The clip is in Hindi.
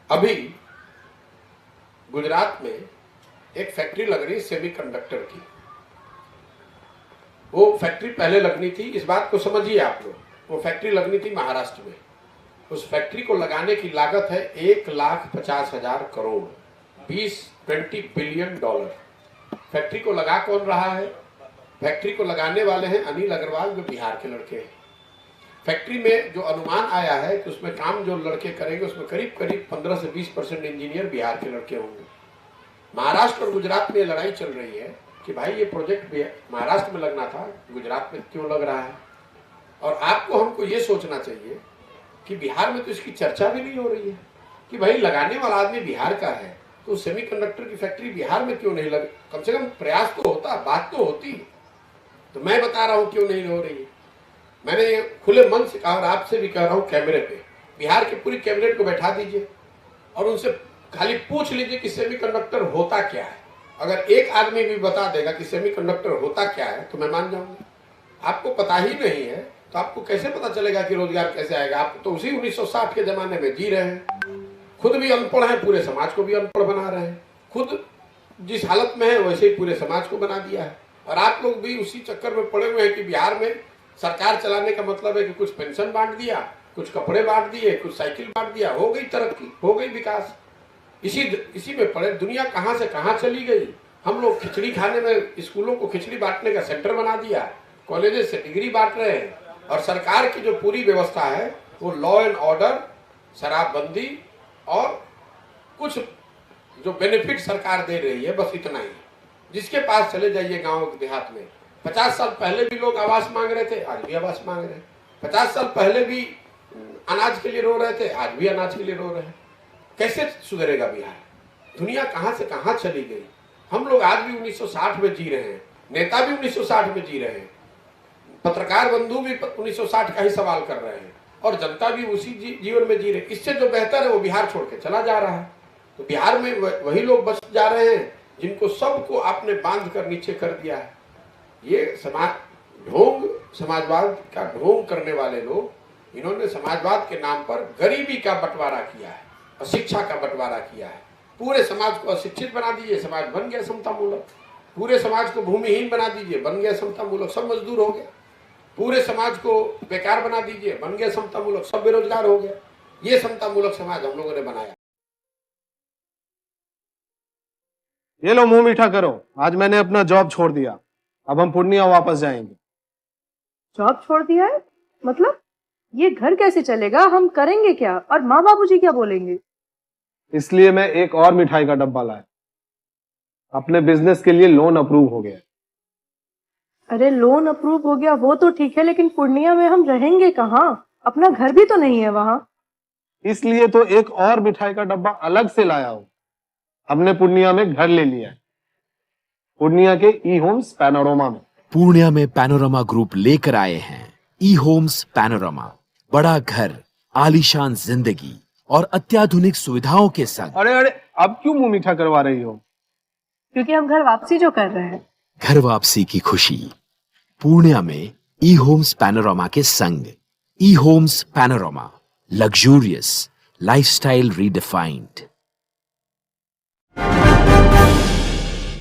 अभी गुजरात में एक फैक्ट्री लग रही है सेमीकंडक्टर की। वो फैक्ट्री पहले लगनी थी, इस बात को समझिए आप लोग। वो फैक्ट्री लगनी थी महाराष्ट्र में। उस फैक्ट्री को लगाने की लागत है 1,50,000 करोड़, 20 बिलियन डॉलर। फैक्ट्री को लगा कौन रहा है? फैक्ट्री को लगाने वाले हैं अनिल अग्रवाल, जो बिहार के लड़के हैं। फैक्ट्री में जो अनुमान आया है कि उसमें काम जो लड़के करेंगे उसमें करीब करीब 15 से 20% इंजीनियर बिहार के लड़के होंगे। महाराष्ट्र और गुजरात में लड़ाई चल रही है कि भाई ये प्रोजेक्ट महाराष्ट्र में लगना था, गुजरात में क्यों लग रहा है। और आपको हमको ये सोचना चाहिए कि बिहार में तो इसकी चर्चा भी नहीं हो रही है कि भाई लगाने वाला आदमी बिहार का है, तो सेमीकंडक्टर की फैक्ट्री बिहार में क्यों नहीं लगे। कम से कम प्रयास तो होता, बात तो होती। तो मैं बता रहा हूं क्यों नहीं हो रही है। मैंने खुले मन से कहा और आपसे भी कह रहा हूं कैमरे पे, बिहार की पूरी कैबिनेट को बैठा दीजिए और उनसे खाली पूछ लीजिए कि सेमीकंडक्टर होता क्या है। अगर एक आदमी भी बता देगा कि सेमीकंडक्टर होता क्या है तो मैं मान जाऊंगा। आपको पता ही नहीं है तो आपको कैसे पता चलेगा कि रोजगार कैसे आएगा। आप तो उसी 1960 के जमाने में जी रहे हैं, खुद भी अनपढ़ हैं, पूरे समाज को भी अनपढ़ बना रहे हैं। खुद जिस हालत में है वैसे ही पूरे समाज को बना दिया है। और आप लोग भी उसी चक्कर में पड़े हुए हैं कि बिहार में सरकार चलाने का मतलब है कि कुछ पेंशन बांट दिया, कुछ कपड़े बांट दिए, कुछ साइकिल बांट दिया, हो गई तरक्की, हो गई विकास। इसी में पड़े। दुनिया कहां से कहां चली गई। हम लोग खिचड़ी खाने में, स्कूलों को खिचड़ी बांटने का सेंटर बना दिया, कॉलेजेस से डिग्री बांट रहे हैं। और सरकार की जो पूरी व्यवस्था है वो लॉ एंड ऑर्डर, शराबबंदी और कुछ जो बेनिफिट सरकार दे रही है, बस इतना ही। जिसके पास चले जाइए गांव देहात में, 50 साल पहले भी लोग आवास मांग रहे थे, आज भी आवास मांग रहे हैं। 50 साल पहले भी अनाज के लिए रो रहे थे, आज भी अनाज के लिए रो रहे हैं। कैसे सुधरेगा बिहार? दुनिया कहां से कहां चली गई। हम लोग आज भी 1960 में जी रहे हैं, नेता भी 1960 में जी रहे हैं, पत्रकार बंधु भी 1960 का ही सवाल कर रहे हैं और जनता भी उसी जीवन में जी रहे। इससे जो बेहतर है वो बिहार छोड़ के चला जा रहा है। तो बिहार में वही लोग बच जा रहे हैं जिनको सबको आपने बांध कर नीचे कर दिया है। ये समाजवाद का ढोंग करने वाले लोग, इन्होंने समाजवाद के नाम पर गरीबी का बंटवारा किया है, अशिक्षा का बंटवारा किया है। पूरे समाज को अशिक्षित बना दीजिए, समाज बन गया समता मूलक। पूरे समाज को भूमिहीन बना दीजिए, बन गया समता मूलक, सब मजदूर हो गया। पूरे समाज को बेकार बना दीजिए, बन गया समता मूलक, सब बेरोजगार हो गया। ये समता मूलक समाज हम लोगों ने बनाया। ये लो मुंह मीठा करो, आज मैंने अपना जॉब छोड़ दिया, अब हम पूर्णिया वापस जाएंगे। जॉब छोड़ दिया है? मतलब ये घर कैसे चलेगा? हम करेंगे क्या? और माँ बाबूजी क्या बोलेंगे? इसलिए मैं एक और मिठाई का डब्बा लाया। अपने बिजनेस के लिए लोन अप्रूव हो गया। अरे लोन अप्रूव हो गया वो तो ठीक है, लेकिन पूर्णिया में हम रहेंगे कहाँ? अपना घर भी तो नहीं है वहां। इसलिए तो एक और मिठाई का डब्बा अलग से लाया हूं। हमने पूर्णिया में घर ले लिया है, पूर्णिया के ई होम्स पैनोरमा में। पूर्णिया में पैनोरमा ग्रुप लेकर आए हैं ई होम्स पैनोरमा। बड़ा घर, आलीशान जिंदगी और अत्याधुनिक सुविधाओं के संग। अरे अब क्यों मुंह मीठा करवा रही हो? क्योंकि हम घर वापसी जो कर रहे हैं। घर वापसी की खुशी पूर्णिया में ई होम्स पैनोरमा के संग। ई homes panorama, luxurious lifestyle redefined.